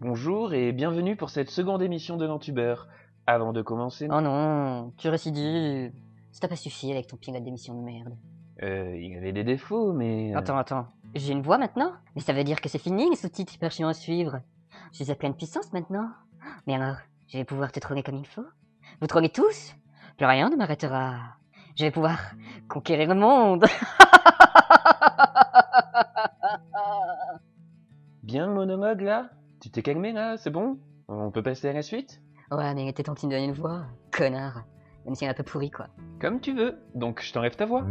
Bonjour et bienvenue pour cette seconde émission de l'Antubeur. Avant de commencer, Oh non, tu récidives. Ça t'a pas suffi avec ton pilote d'émission de merde. il y avait des défauts, mais... Attends. J'ai une voix maintenant? Mais ça veut dire que c'est fini les sous-titres hyper chiants à suivre. Je suis à pleine puissance maintenant. Mais alors, je vais pouvoir te troller comme il faut? Vous trollez tous? Plus rien ne m'arrêtera. Je vais pouvoir conquérir le monde. Bien le monologue là? Tu t'es calmé là, c'est bon? On peut passer à la suite? Ouais, mais il était temps de me donner une voix, connard. Même si elle est un peu pourrie, quoi. Comme tu veux, donc je t'enlève ta voix.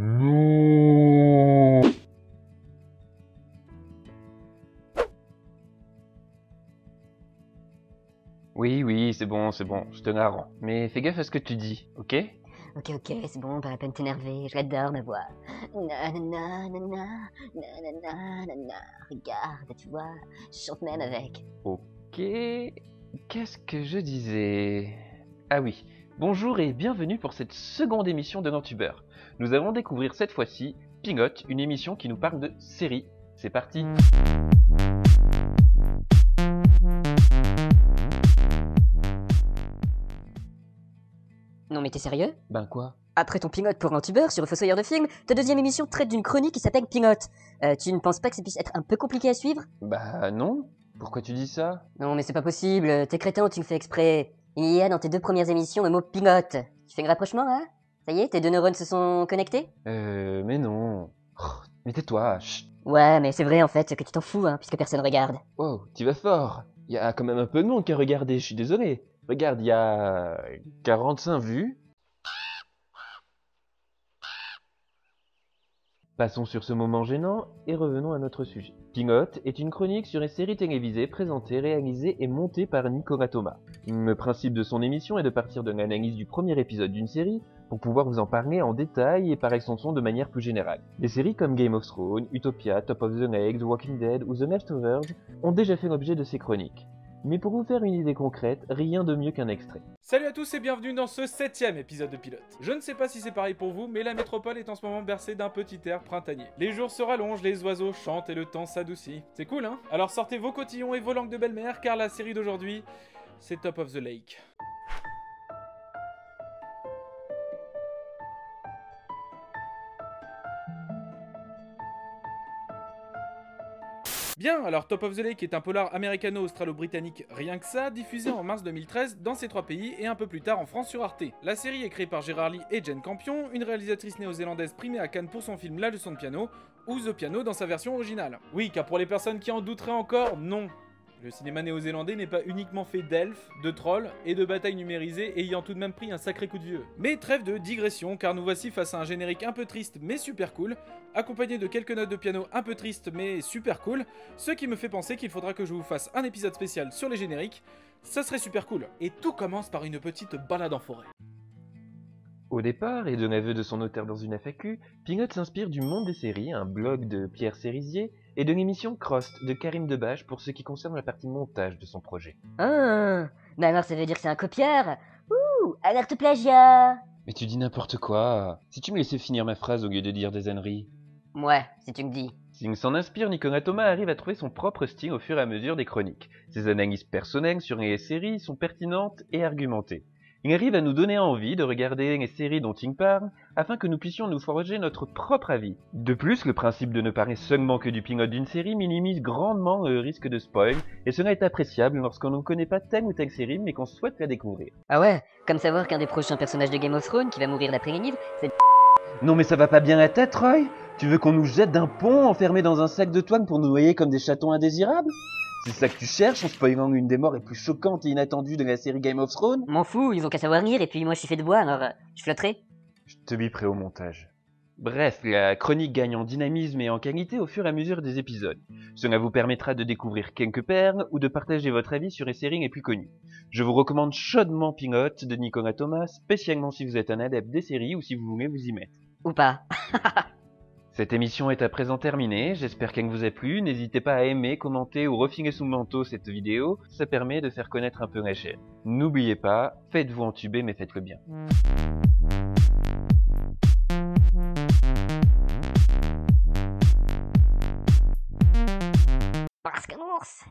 Oui, c'est bon, je te la rends. Mais fais gaffe à ce que tu dis, ok? Ok, c'est bon, pas la peine de t'énerver, je l'adore ma voix. Nanana, nanana, regarde, tu vois, je chante même avec. Ok... Qu'est-ce que je disais? Ah oui, bonjour et bienvenue pour cette seconde émission de l'Antubeur. Nous allons découvrir cette fois-ci Pilote, une émission qui nous parle de séries. C'est parti! Non mais t'es sérieux? Ben quoi? Après ton pilote pour l'Antubeur sur le Fossoyeur de film, ta deuxième émission traite d'une chronique qui s'appelle Pilote. Tu ne penses pas que ça puisse être un peu compliqué à suivre? Bah non, pourquoi tu dis ça? Non mais c'est pas possible, t'es crétin ou tu le fais exprès. Il y a dans tes deux premières émissions le mot pilote. Tu fais le rapprochement là? Ça y est, tes deux neurones se sont connectés? Mais non. Oh, mais tais-toi, chut. Ouais, mais c'est vrai en fait que tu t'en fous, hein, puisque personne regarde. Wow, tu vas fort. Il y a quand même un peu de monde qui a regardé, je suis désolé. Regarde, il y a 45 vues. Passons sur ce moment gênant et revenons à notre sujet. Pilote est une chronique sur une série télévisée présentée, réalisée et montée par Nicolas Thomas. Le principe de son émission est de partir de l'analyse du premier épisode d'une série pour pouvoir vous en parler en détail et par extension de manière plus générale. Des séries comme Game of Thrones, Utopia, Top of the Lake, The Walking Dead ou The Leftovers ont déjà fait l'objet de ces chroniques. Mais pour vous faire une idée concrète, rien de mieux qu'un extrait. Salut à tous et bienvenue dans ce 7ème épisode de Pilote. Je ne sais pas si c'est pareil pour vous, mais la métropole est en ce moment bercée d'un petit air printanier. Les jours se rallongent, les oiseaux chantent et le temps s'adoucit. C'est cool, hein? Alors sortez vos cotillons et vos langues de belle-mère, car la série d'aujourd'hui, c'est Top of the Lake. Bien, alors Top of the Lake est un polar américano-australo-britannique rien que ça, diffusé en mars 2013 dans ces trois pays et un peu plus tard en France sur Arte. La série est créée par Gérard Lee et Jane Campion, une réalisatrice néo-zélandaise primée à Cannes pour son film La leçon de piano, ou The Piano dans sa version originale. Oui, car pour les personnes qui en douteraient encore, non. Le cinéma néo-zélandais n'est pas uniquement fait d'elfes, de trolls et de batailles numérisées ayant tout de même pris un sacré coup de vieux. Mais trêve de digression, car nous voici face à un générique un peu triste mais super cool, accompagné de quelques notes de piano un peu tristes mais super cool, ce qui me fait penser qu'il faudra que je vous fasse un épisode spécial sur les génériques, ça serait super cool. Et tout commence par une petite balade en forêt. Au départ, et de l'aveu de son auteur dans une FAQ, Pilote s'inspire du Monde des séries, un blog de Pierre Cérisier, et de l'émission Crost de Karim Debache pour ce qui concerne la partie montage de son projet. Ah, bah alors ça veut dire que c'est un copieur? Ouh, alerte plagiat! Mais tu dis n'importe quoi. Si tu me laissais finir ma phrase au lieu de dire des âneries. Ouais, si tu me dis. S'il s'en inspire, Nicolas Thomas arrive à trouver son propre style au fur et à mesure des chroniques. Ses analyses personnelles sur les séries sont pertinentes et argumentées. Il arrive à nous donner envie de regarder les séries dont il parle, afin que nous puissions nous forger notre propre avis. De plus, le principe de ne parler seulement que du pilote d'une série minimise grandement le risque de spoil, et cela est appréciable lorsqu'on ne connaît pas telle ou telle série mais qu'on souhaite la découvrir. Ah ouais, comme savoir qu'un des prochains personnages de Game of Thrones qui va mourir d'après les livres, c'est... Non mais ça va pas bien la tête, Roy? Tu veux qu'on nous jette d'un pont enfermés dans un sac de toile pour nous noyer comme des chatons indésirables? C'est ça que tu cherches en spoilant une des morts les plus choquantes et inattendues de la série Game of Thrones? M'en fous, ils ont qu'à savoir rire et puis moi je suis fait de bois alors je flotterai. Je te biperai au montage. Bref, la chronique gagne en dynamisme et en qualité au fur et à mesure des épisodes. Cela vous permettra de découvrir quelques perles ou de partager votre avis sur les séries les plus connues. Je vous recommande chaudement Pilote de Nicolas Thomas, spécialement si vous êtes un adepte des séries ou si vous voulez vous y mettre. Ou pas. Cette émission est à présent terminée, j'espère qu'elle vous a plu, n'hésitez pas à aimer, commenter ou refiler sous le manteau cette vidéo, ça permet de faire connaître un peu la chaîne. N'oubliez pas, faites-vous entuber mais faites-le bien. Parce que l'ours